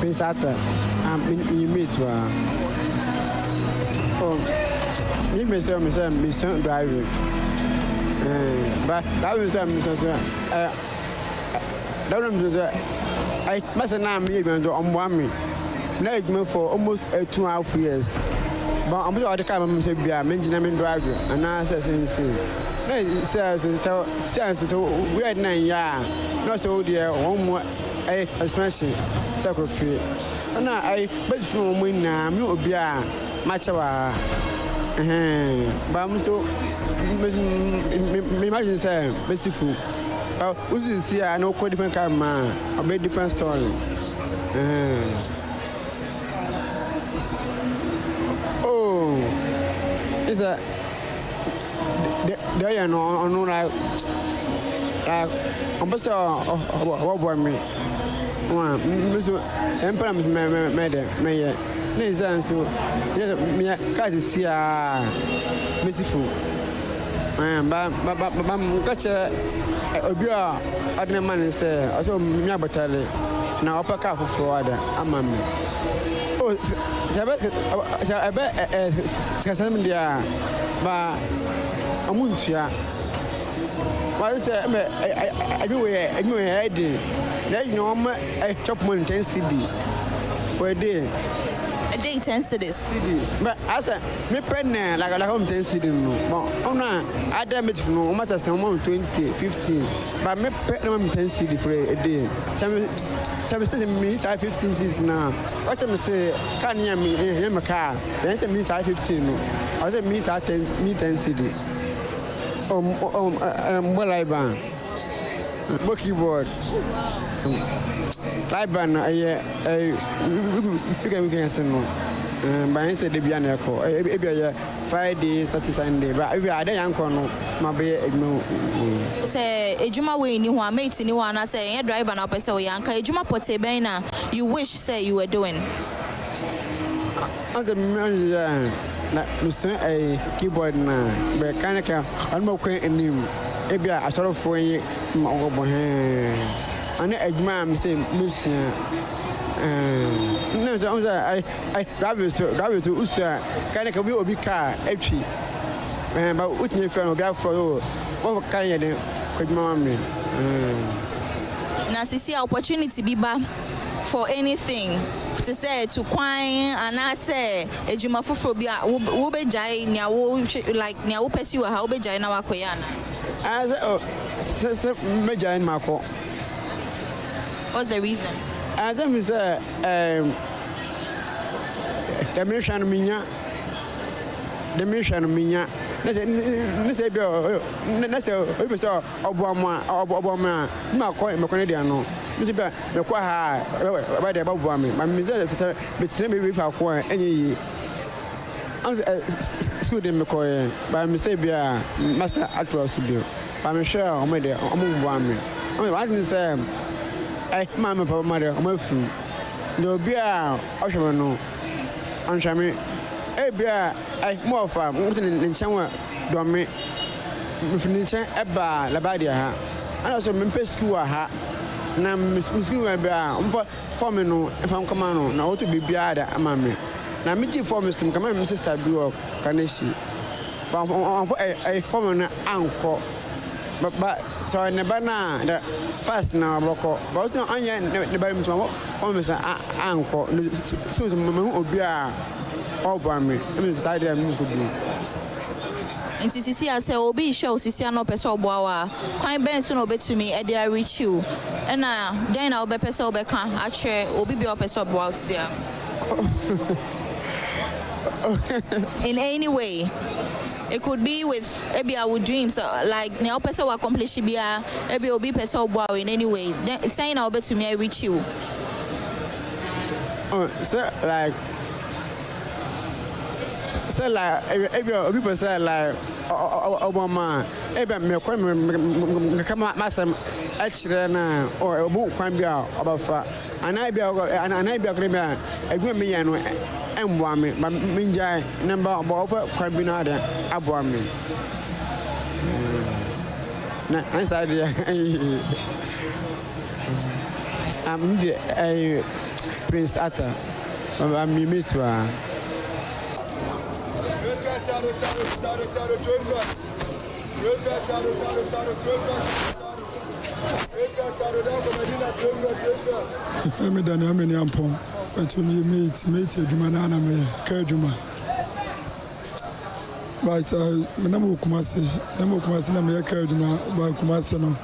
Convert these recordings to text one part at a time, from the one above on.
Pensata, mi meet oh, me myself driving. But that was I must now me going to on me. Now it's me for almost 2.5 years. But I'm not the kind of say be a maintenance driver, and I said, so we had 9 years, not so dear, one more expansion, sacrifice. And I bet from when I'm not be a match of but I'm so imagine say, merciful. Who's this here? I know quite different kind of man, a very different story. Oh, is that there? No, like I'm just about me. Miss Emperor made Listen, so yes, me catch see merciful. But catch a beer at the man say, also me battle. Now upper car for Florida, I'm a man. Oh, I bet Casamindia, but Amuntia. What is I do. There you know, I chop one 10 CD for a day. A day 10 cities. CD. But as a me pregnant like a home 10 CD. No, I damn it no matter some 20, 15. But me pregnant 10 CD for a day. Some say me 15 cities now. What I say, can you me in my car? Then say me 15. I say me 10 CD. What I ban? Book keyboard. I ban you can say no. But I said, be an echo. Friday, Saturday, Sunday. But if I don't know, my baby, no. Say, a Juma way, you want mates in you, and I say, a driver, and I say, Yanka, a Juma Potebena, you wish, say, you were doing. On the manager, a keyboard now, but kind of I'm not quite in him. Maybe I sort of for you, and a man say, Monsieur. No, I drive to Uster, kind of will be car, actually. But what you found out for you, what kind of good mommy? Now, see opportunity be back for anything to say to Quine, and I say, a Jumaphobia will be jay, like Nia pursue how be jay now, Koyana. As a major in Marco. What's the reason? As I say, the mission minya, let's say, Obama, my Canadian. Mr. the quite by the above me. My Mrs. But maybe if I acquire any school in McCoy by Miss Master Actress Bill. By Michelle, I'm there, I'm one me. I didn't say, I, Mamma, Papa, Mother, I'm a fool. No beer, Oshano, and Shami. A beer, I more farm, in somewhere, don't me. Furniture, a bar, Labadia, and also Memphis school. Na miskin wa bia form no if am come no na to be bia da amame na me gi form sim kama me sister bi work kaneshi ba form na anko ba so ne ba na the first na bloko ba so anya ne ba mi so form sa anko so me obi a oba me me sister dey me ko bi nti sisi ase obi show sisi no pese oboawa kwan ben so no betumi e dey reach you na den na obe pese obe kan ache obi bi opese oboa sia in any way. It could be with maybe our dreams, like ne opese we accomplish bia maybe obi pese oboa in any way. Then saying na obe to me reach you. So like people say like Obama, me come masam actually na or book kwan bia obafa and I be agreement egwe me yan no emboa me minjai number about kwan bi na da aboa me na answer dia I'm the Prince Atta. I'm your mate. If I'm done, I'm in Yampon, but you meet Jumanana, Kajuma. Right, Namu Kumasi, Namia Kajuma, by Kumasano.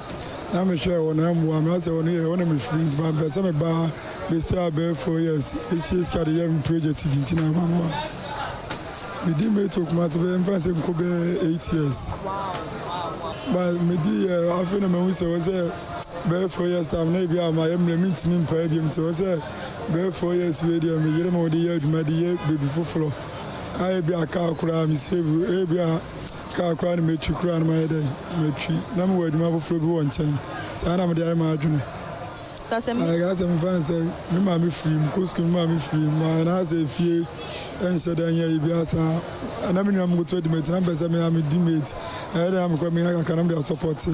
I'm sure when I'm also on here, one of my friends, but some bar, they stay there 4 years. This is career project in Tina Mama. We did make to Kumasi and Fancy Kobe 8 years. But me dear, I feel my wish was there. 4 years time, maybe I'm my meet me in to us. 4 years radio, me, you know, the year, my dear baby for I be a car crime, save a car crime, make you cry my day. Number word, my for one chain. So I'm the imagine. So I got some fans say, Mammy free, Cusco, Mammy free, my answer if you answer then you be as and I mean, I'm going to the mate, I'm a dimate. I'm coming, I can support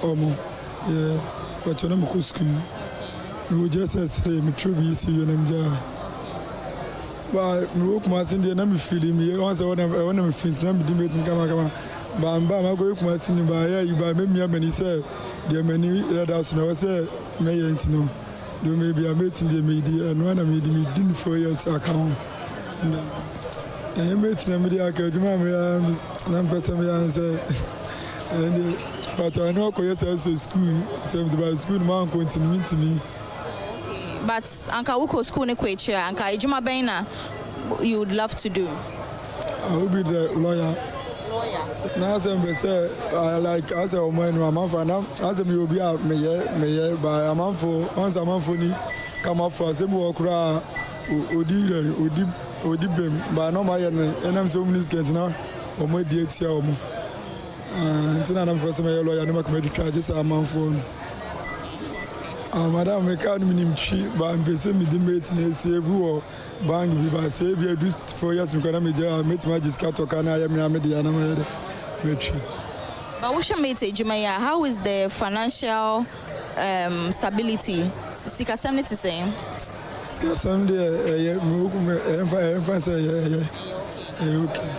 or more. Yeah, but you're not Cusco. You just say, me true, you see, and but me work my Cindy and I'm feeling me. Once I want to finish, I'm debating, come on. But I'm going my Cindy by you by me, and he said, there are many others now. I said, may you know, do maybe I met in the media and one of me didn't 4 years account. I met in the media, I could remember, I'm person answer. But I know because school, saved by school, man continue to me. But Anka Wuko school ne kweche, Anka Ejuma Bena, you would love to do? I will be the lawyer. Now, as I say, I like as a woman, I'm on for now. As a will be a mayor by a month for once a month for me. Come up for a same walk, Udibim, but no, my and I'm so many skins now, or my dear Tiamo. Until I'm for some lawyer, never committed charges a month for. Madam, I can't mean cheap, but I'm busy with the mates near Sebu Bang. We by Sabia do 4 years because I met my discato can I am Mediana. But what's your mate, Jumaya? How is the financial stability? Sika 70 to say? Sika 70, okay.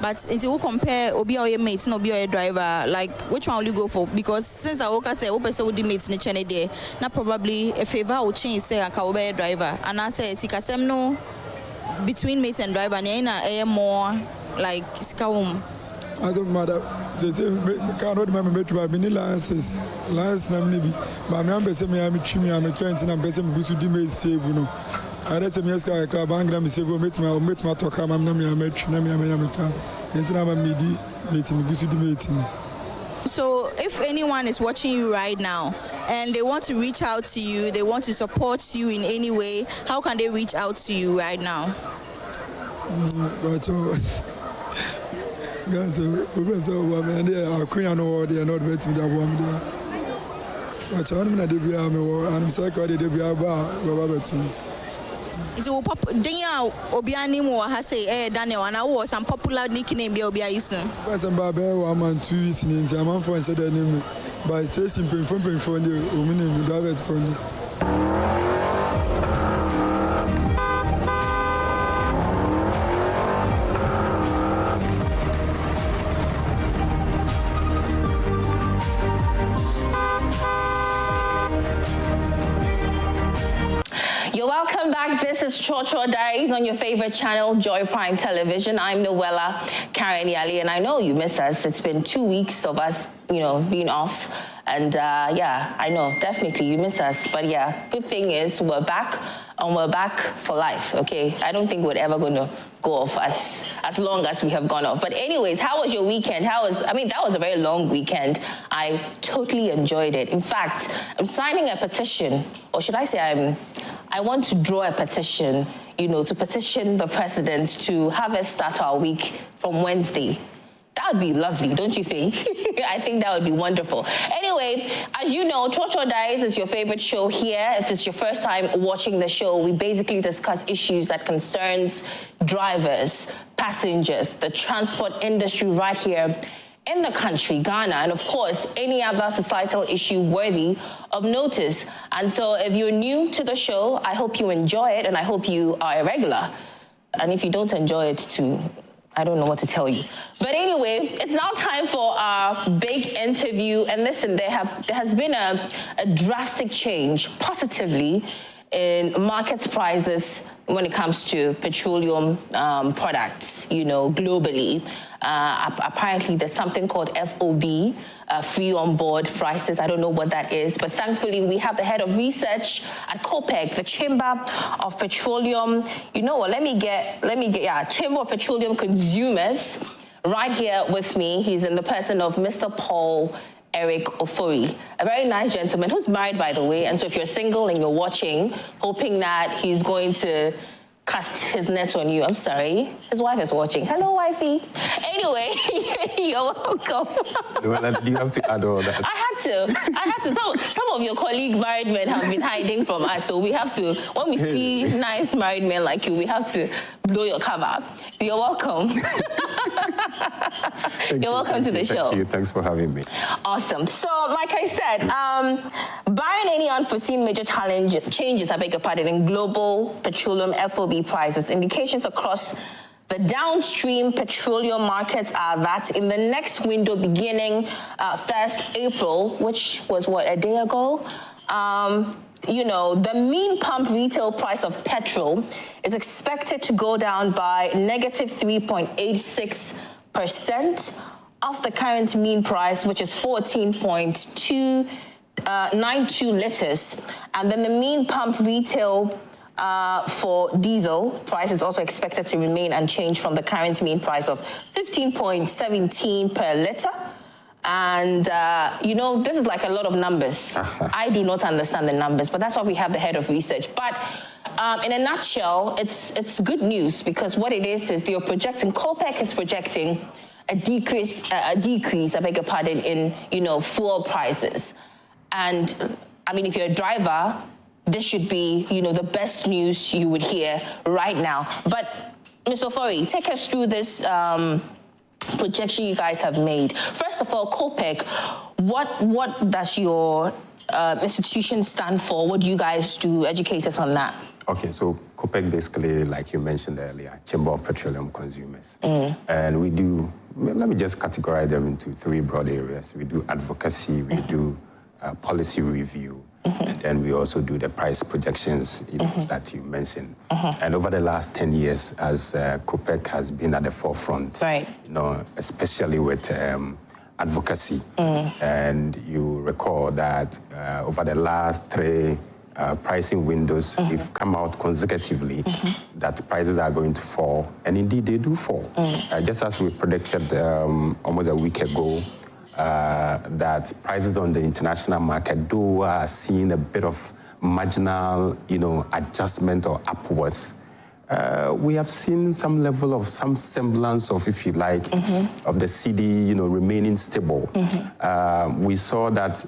But if you compare Obi or your mates and Obi or your driver, like which one will you go for? Because since I woke up, say Obi say the mates in the channel day, now probably a favor will change say I can be a driver, and I say Sika no between mates and driver, and I more like Sikaum. As a matter, they say can't remember me to have many lances, lance na maybe, but I'm busy me I'm chimney I'm a client and I'm busy me go to the mates save you know. I read some years ago, club and Grammy Savo met my talk. I'm Namia Metri, Namia and I'm a midi meeting, go to the meeting. So, if anyone is watching you right now and they want to reach out to you, they want to support you in any way, how can they reach out to you right now? But guys, I'm Queen or they are not betting that one there. But I'm not the I'm psychotic, the it will pop Daniel Obiani or Hase Daniel and I was some popular nickname be Obiaisu. But I'm Babel, I'm on 2 weeks in the amount for said name by station for the woman drive it for me. Welcome back. This is Trotro Diaries on your favorite channel, Joy Prime Television. I'm Noella Karen Yali, and I know you miss us. It's been 2 weeks of us, being off. And yeah, I know, definitely you miss us. But yeah, good thing is we're back, and we're back for life, okay? I don't think we're ever going to go off as long as we have gone off. But anyways, how was your weekend? That was a very long weekend. I totally enjoyed it. In fact, I'm signing a petition, or should I say I want to draw a petition, to petition the president to have us start our week from Wednesday. That would be lovely, don't you think? I think that would be wonderful. Anyway, as you know, Trotro Diaries is your favorite show here. If it's your first time watching the show, we basically discuss issues that concerns drivers, passengers, the transport industry right here in the country, Ghana, and of course, any other societal issue worthy of notice. And so if you're new to the show, I hope you enjoy it, and I hope you are a regular. And if you don't enjoy it too, I don't know what to tell you. But anyway, it's now time for our big interview. And listen, there has been a drastic change, positively, in market prices when it comes to petroleum products, globally. Apparently, there's something called FOB, free on board prices. I don't know what that is, but thankfully we have the head of research at COPEC, the Chamber of Petroleum. You know what? Let me get Chamber of Petroleum Consumers right here with me. He's in the person of Mr. Paul Eric Ofori, a very nice gentleman who's married, by the way. And so if you're single and you're watching, hoping that he's going to cast his net on you, I'm sorry, his wife is watching. Hello, wifey. Anyway, you're welcome. Well, do you have to add all that? I had to. Some of your colleague married men have been hiding from us, so we have to, when we see nice married men like you, we have to blow your cover. You're welcome. You're welcome to the show. Thank you. Thanks for having me. Awesome. So, like I said, barring any unforeseen major changes, in global petroleum FOB prices, indications across the downstream petroleum markets are that in the next window beginning 1st April, which was a day ago, the mean pump retail price of petrol is expected to go down by negative 3.86% off the current mean price, which is 14.292 liters. And then the mean pump retail for diesel price is also expected to remain unchanged from the current mean price of 15.17 per liter. And, this is like a lot of numbers. I do not understand the numbers, but that's why we have the head of research. But in a nutshell, it's good news, because what it is they're projecting, COPEC is projecting a decrease, in, fuel prices. And, if you're a driver, this should be, the best news you would hear right now. But, Mr. Ofori, take us through this projection you guys have made. First of all, COPEC, what does your institution stand for? What do you guys do? Educate us on that. Okay, so COPEC basically, like you mentioned earlier, Chamber of Petroleum Consumers. And we do, let me just categorize them into 3 broad areas. We do advocacy, we do policy review, and then we also do the price projections that you mentioned. And over the last 10 years, as COPEC has been at the forefront, right, especially with advocacy. And you recall that over the last 3 pricing windows, we've come out consecutively that prices are going to fall, and indeed they do fall. Just as we predicted almost a week ago, that prices on the international market are seeing a bit of marginal, adjustment or upwards. We have seen some level of some semblance of, if you like, of the CD, remaining stable. We saw that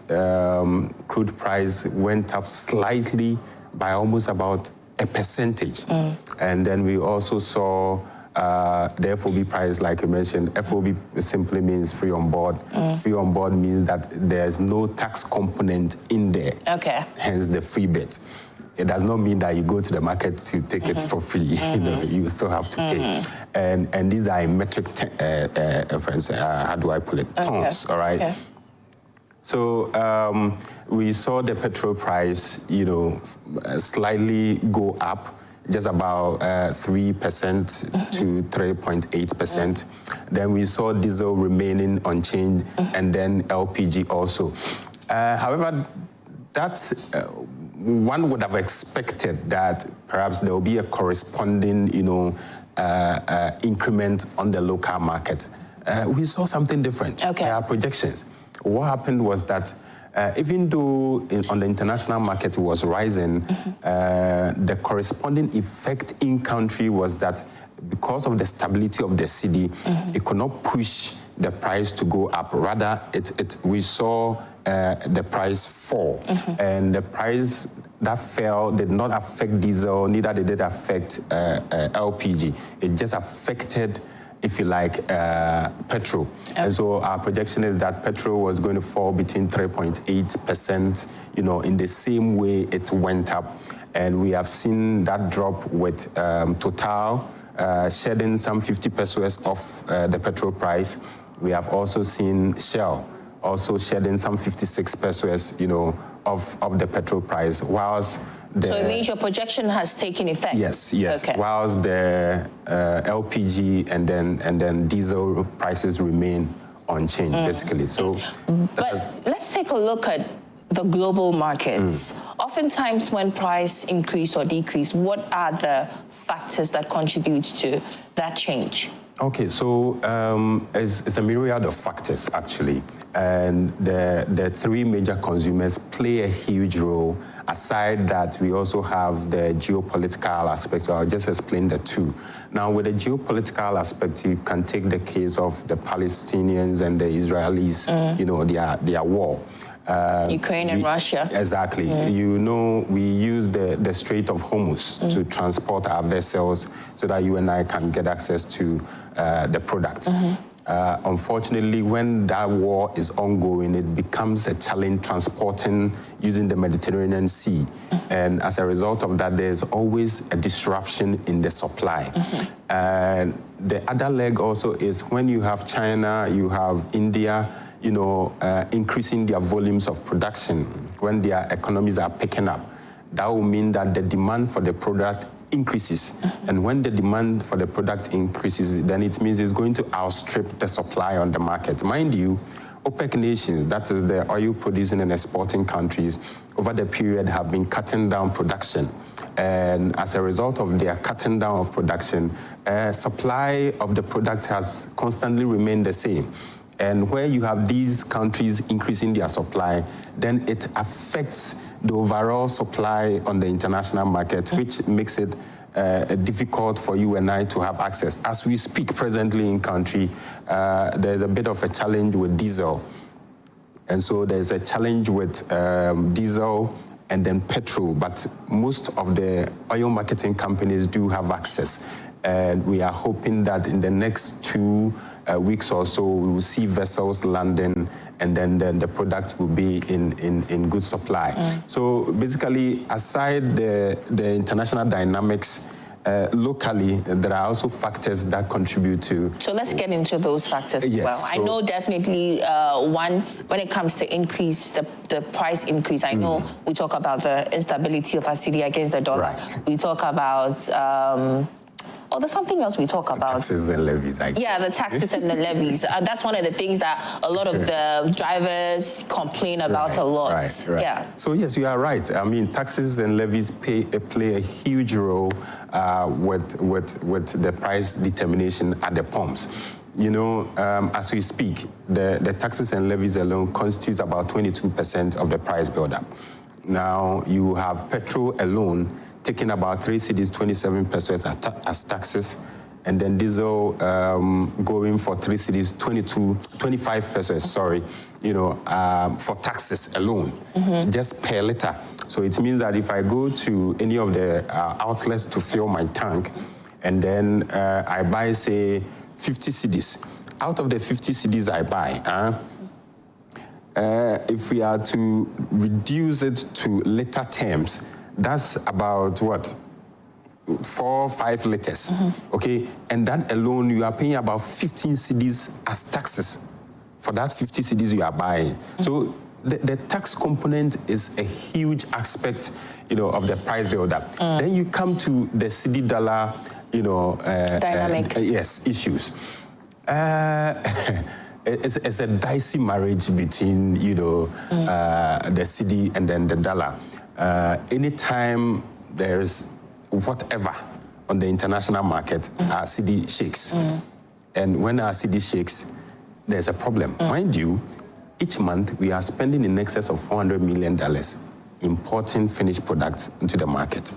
crude price went up slightly by almost about a percentage. And then we also saw the FOB price, like you mentioned. FOB simply means free on board. Free on board means that there's no tax component in there. Okay. Hence the free bit. It does not mean that you go to the market to take it for free. You still have to pay. And these are in metric, how do I put it? Tons, all right? Okay. So we saw the petrol price, slightly go up, just about 3% to 3.8%. Then we saw diesel remaining unchanged, and then LPG also. However, that's one would have expected that perhaps there will be a corresponding, increment on the local market. We saw something different. Okay. Our projections. What happened was that even though on the international market it was rising, the corresponding effect in country was that because of the stability of the cedi, it could not push the price to go up. Rather, we saw the price fall. And the price that fell did not affect diesel, neither did it affect LPG. It just affected, if you like, petrol. And so our projection is that petrol was going to fall between 3.8%, in the same way it went up. And we have seen that drop with Total shedding some 50 pesos off the petrol price. We have also seen Shell also shedding some 56 pesos, of the petrol price, whilst so it means your projection has taken effect? Yes. Okay. Whilst the LPG and then diesel prices remain unchanged, basically. So, but let's take a look at the global markets. Oftentimes when price increase or decrease, what are the factors that contribute to that change? Okay, so it's a myriad of factors, actually. And the three major consumers play a huge role. Aside that, we also have the geopolitical aspect. So I'll just explain the two. Now, with the geopolitical aspect, you can take the case of the Palestinians and the Israelis, their war. Ukraine and Russia. Exactly. We use the Strait of Hormuz to transport our vessels so that you and I can get access to the product. Unfortunately, when that war is ongoing, it becomes a challenge transporting using the Mediterranean Sea. And as a result of that, there's always a disruption in the supply. And the other leg also is when you have China, you have India, increasing their volumes of production, when their economies are picking up, that will mean that the demand for the product increases. And when the demand for the product increases, then it means it's going to outstrip the supply on the market. Mind you, OPEC nations, that is the oil producing and exporting countries, over the period have been cutting down production. And as a result of their cutting down of production, supply of the product has constantly remained the same. And where you have these countries increasing their supply, then it affects the overall supply on the international market, which makes it difficult for you and I to have access. As we speak presently in country, there's a bit of a challenge with diesel. And so there's a challenge with diesel and then petrol, but most of the oil marketing companies do have access. And we are hoping that in the next 2 weeks or so, we will see vessels landing, and then the product will be in good supply. So basically, aside the international dynamics, locally, there are also factors that contribute to... So let's get into those factors as well. So I know definitely one, when it comes to increase, the price increase, I know we talk about the instability of our cedi against the dollar. Right. We talk about... there's something else we talk about. Taxes and levies, I guess. Yeah, the taxes and the levies. That's one of the things that a lot of the drivers complain about a lot. Right. Yeah. So yes, you are right. I mean, taxes and levies play a huge role with the price determination at the pumps. As we speak, the taxes and levies alone constitute about 22% of the price buildup. Now, you have petrol alone taking about 3 cedis, 27 pesos as taxes, and then diesel going for 3 cedis, 25 pesos, for taxes alone, just per liter. So it means that if I go to any of the outlets to fill my tank, and then I buy, say, 50 cedis, out of the 50 cedis I buy, if we are to reduce it to liter terms, that's about what? 4 or 5 liters, okay? And that alone, you are paying about 15 cedis as taxes for that 50 cedis you are buying. So the tax component is a huge aspect, of the price buildup. Then you come to the cedi dollar, dynamic. Issues. It's a dicey marriage between, the cedi and then the dollar. Anytime there's whatever on the international market, our cedi shakes. And when our cedi shakes, there's a problem. Mind you, each month we are spending in excess of $400 million importing finished products into the market.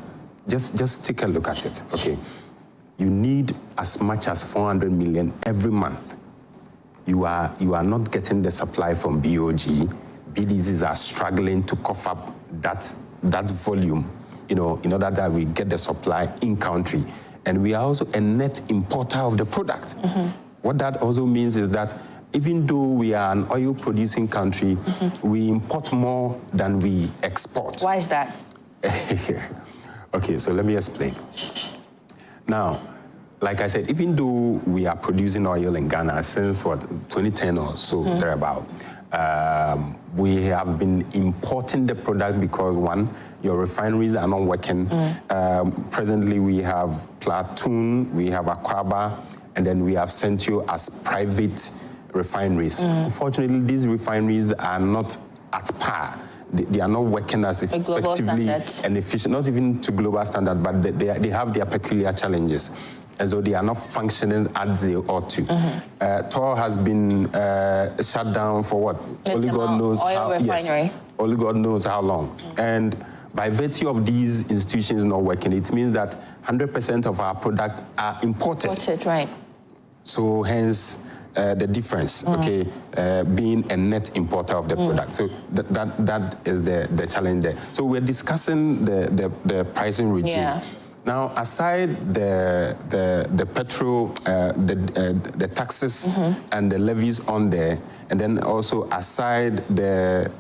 Just take a look at it, okay? You need as much as 400 million every month. You are not getting the supply from BOG. BDCs are struggling to cough up that volume, in order that we get the supply in country. and we are also a net importer of the product. What that also means is that even though we are an oil-producing country, we import more than we export. Why is that? Okay, so let me explain. Now, like I said, even though we are producing oil in Ghana since, 2010 or so, thereabout, we have been importing the product because, one, your refineries are not working. Presently, we have Platoon, we have Akwaba, and then we have Sentio as private refineries. Unfortunately, these refineries are not at par. They are not working as effectively and efficient, not even to global standard, but they have their peculiar challenges. And so they are not functioning as they ought to. Tor has been shut down for what? Only God knows how. Yes, only God knows how long. And by virtue of these institutions not working, it means that 100% of our products are imported. Imported, right. So hence the difference, okay, being a net importer of the product. So that is the challenge there. So we're discussing the pricing regime. Yeah. Now, aside the petrol, the taxes and the levies on there, and then also aside the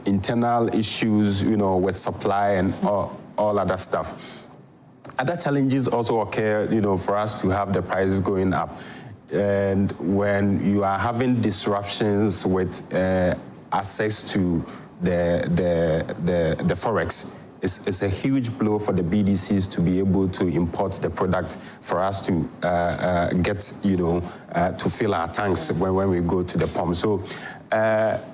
internal issues, with supply and all other stuff, other challenges also occur, for us to have the prices going up. And when you are having disruptions with access to the forex, it's a huge blow for the BDCs to be able to import the product for us to get, to fill our tanks when we go to the pump. So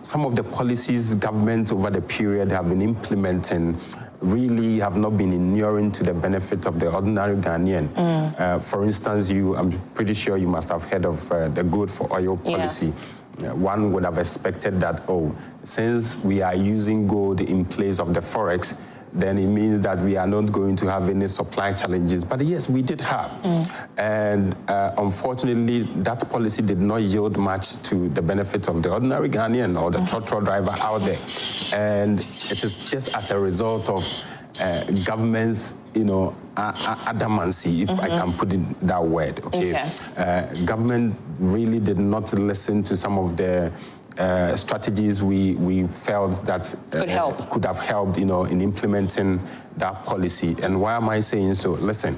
some of the policies government over the period have been implementing really have not been inuring to the benefit of the ordinary Ghanaian. For instance, I'm pretty sure you must have heard of the good for oil policy. One would have expected that, since we are using gold in place of the forex, then it means that we are not going to have any supply challenges. But yes, we did have. And unfortunately, that policy did not yield much to the benefit of the ordinary Ghanaian or the trotro driver out there. And it is just as a result of government's, adamancy, if I can put it that word. Okay. Government really did not listen to some of the strategies we felt that could have helped, in implementing that policy. And why am I saying so? Listen,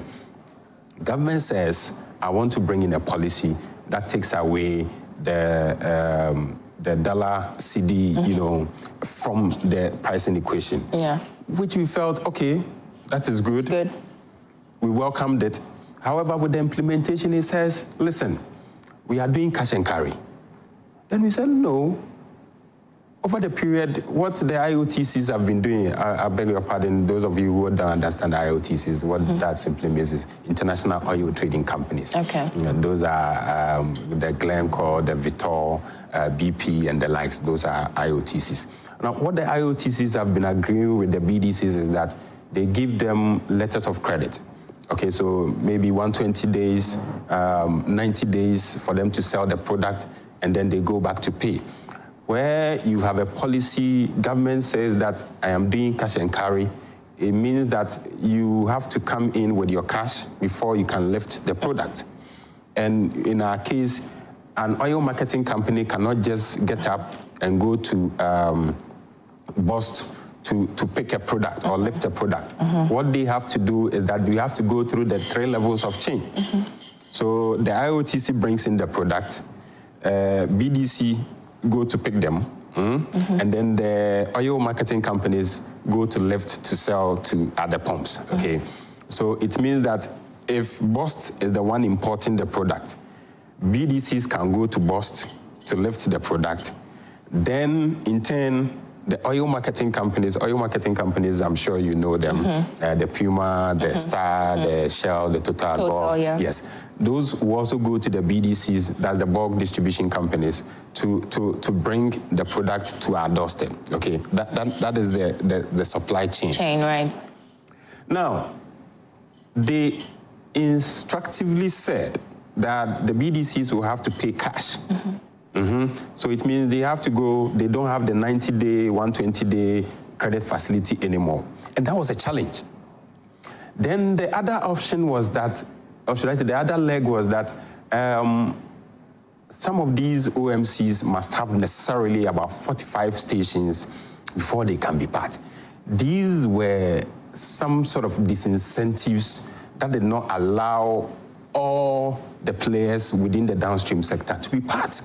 government says, I want to bring in a policy that takes away the dollar CD, from the pricing equation. Which we felt, okay, that is good. We welcomed it. However, with the implementation, it says, listen, we are doing cash and carry. Then we said, no. Over the period, what the IOTCs have been doing, I beg your pardon, those of you who don't understand IOTCs, what that simply means is International Oil Trading Companies. Okay. Those are the Glencore, the Vitol, BP, and the likes. Those are IOTCs. Now, what the IOTCs have been agreeing with the BDCs is that they give them letters of credit. Okay, so maybe 120 days, 90 days for them to sell the product, and then they go back to pay. Where you have a policy, government says that I am doing cash and carry, it means that you have to come in with your cash before you can lift the product. And in our case, an oil marketing company cannot just get up and go to Bust to pick a product or lift a product. What they have to do is that we have to go through the 3 levels of chain. So the IOTC brings in the product, BDC go to pick them, and then the oil marketing companies go to lift to sell to other pumps, okay? So it means that if Bust is the one importing the product, BDCs can go to Bust to lift the product, then in turn, the oil marketing companies, I'm sure you know them, the Puma, the Star, the Shell, the Total, yes. Those will also go to the BDCs, that's the bulk distribution companies, to bring the product to our doorstep, okay? That is the supply chain. Right. Now, they instructively said that the BDCs will have to pay cash. So it means they have to go, they don't have the 90-day, 120-day credit facility anymore. And that was a challenge. Then the other option was that, or should I say the other leg was that some of these OMCs must have necessarily about 45 stations before they can be part. These were some sort of disincentives that did not allow all the players within the downstream sector to be part.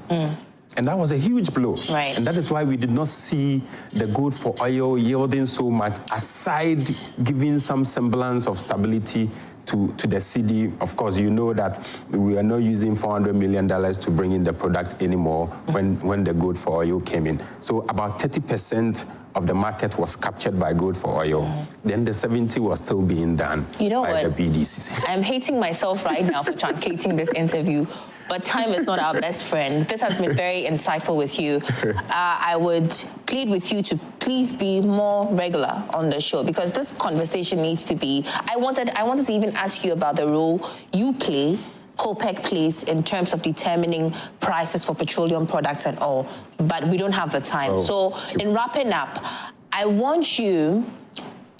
And that was a huge blow. Right. And that is why we did not see the gold for oil yielding so much, aside giving some semblance of stability to the city. Of course, you know that we are not using $400 million to bring in the product anymore when the gold for oil came in. So about 30% of the market was captured by gold for oil. Then the 70 was still being done by the BDCs. I'm hating myself right now for truncating this interview, but time is not our best friend. This has been very insightful with you. I would plead with you to please be more regular on the show, because this conversation needs to be, I wanted to even ask you about the role you play, COPEC plays, in terms of determining prices for petroleum products and all, but we don't have the time. So in wrapping up, I want you,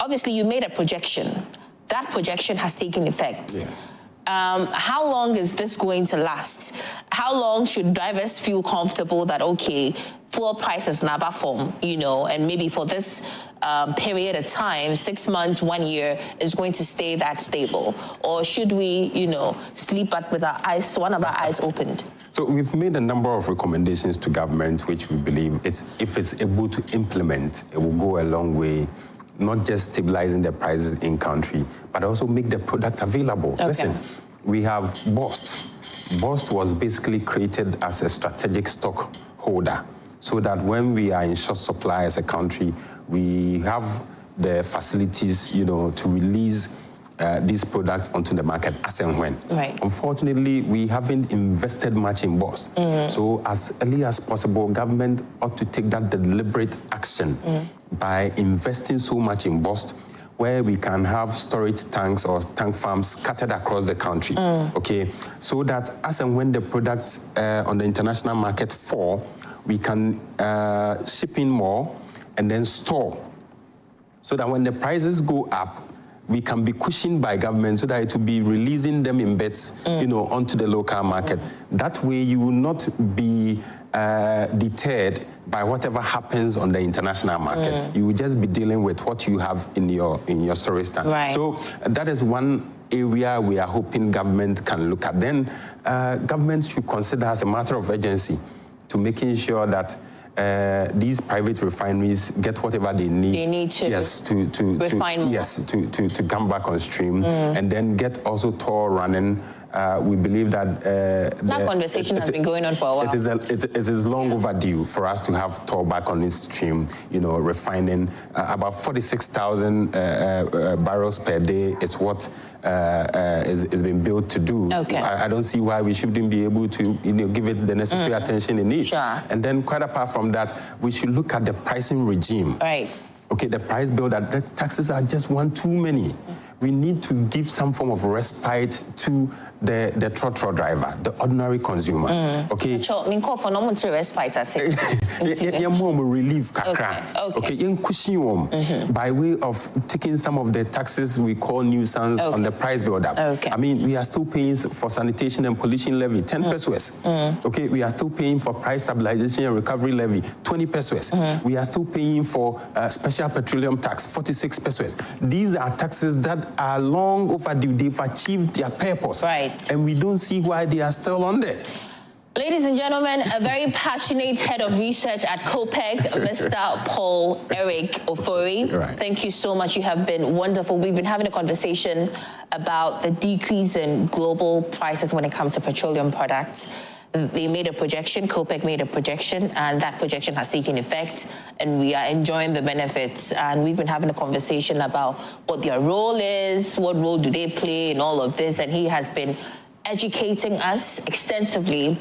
obviously you made a projection. That projection has taken effect. Yes. How long is this going to last? How long should drivers feel comfortable that, okay, fuel prices now form, you know, and maybe for this period of time, 6 months, 1 year, is going to stay that stable? Or should we, you know, sleep with our eyes, one of our eyes opened? So we've made a number of recommendations to government, which we believe if it's able to implement, it will go a long way, not just stabilizing the prices in country, but also make the product available. Okay. Listen, we have BOST. BOST was basically created as a strategic stock holder, so that when we are in short supply as a country, we have the facilities, you know, to release these products onto the market as and when. Right. Unfortunately, we haven't invested much in BOST. So as early as possible, government ought to take that deliberate action by investing so much in BOST, where we can have storage tanks or tank farms scattered across the country, okay? So that as and when the products on the international market fall, we can ship in more and then store, so that when the prices go up, we can be cushioned by government, so that it will be releasing them in bets, you know, onto the local market. That way, you will not be deterred by whatever happens on the international market. You will just be dealing with what you have in your storage tank. Right. So that is one area we are hoping government can look at. Then government should consider as a matter of urgency to making sure that these private refineries get whatever they need. They need to refine more. Yes, to come back on stream, and then get also TOR running. We believe that that conversation has been going on for a while. It is long overdue for us to have TOR back on its stream. You know, refining about 46,000 barrels per day is what is being built to do. Okay. I don't see why we shouldn't be able to, you know, give it the necessary attention it needs. Sure. And then, quite apart from that, we should look at the pricing regime. Right. Okay, the price bill, that the taxes are just one too many. We need to give some form of respite to the trotro driver, the ordinary consumer. Okay. So, I mean, call for normal to respite, I say. Relief, kakra. Okay. Okay. By way of taking some of the taxes we call nuisance on the price build up. Okay. I mean, we are still paying for sanitation and pollution levy, 10 pesos. Okay, we are still paying for price stabilization and recovery levy, 20 pesos. We are still paying for special petroleum tax, 46 pesos. These are taxes that are long overdue. They've achieved their purpose. Right. And we don't see why they are still on there. Ladies and gentlemen, a very passionate head of research at COPEC, Mr. Paul Eric Ofori. Right. Thank you so much. You have been wonderful. We've been having a conversation about the decrease in global prices when it comes to petroleum products. They made a projection, COPEC made a projection, and that projection has taken effect, and we are enjoying the benefits. And we've been having a conversation about what their role is, what role do they play in all of this, and he has been educating us extensively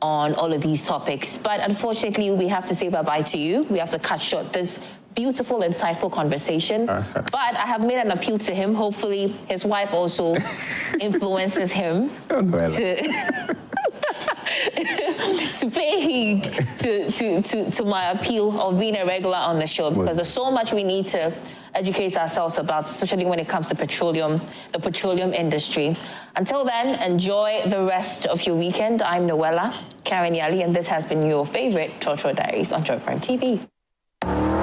on all of these topics. But unfortunately, we have to say bye-bye to you. We have to cut short this beautiful, insightful conversation. But I have made an appeal to him. Hopefully, his wife also influences him to pay heed to my appeal of being a regular on the show, because there's so much we need to educate ourselves about, especially when it comes to petroleum, the petroleum industry. Until then, enjoy the rest of your weekend. I'm Noella Karen Yali, and this has been your favorite Trotro Diaries on Joy Prime TV.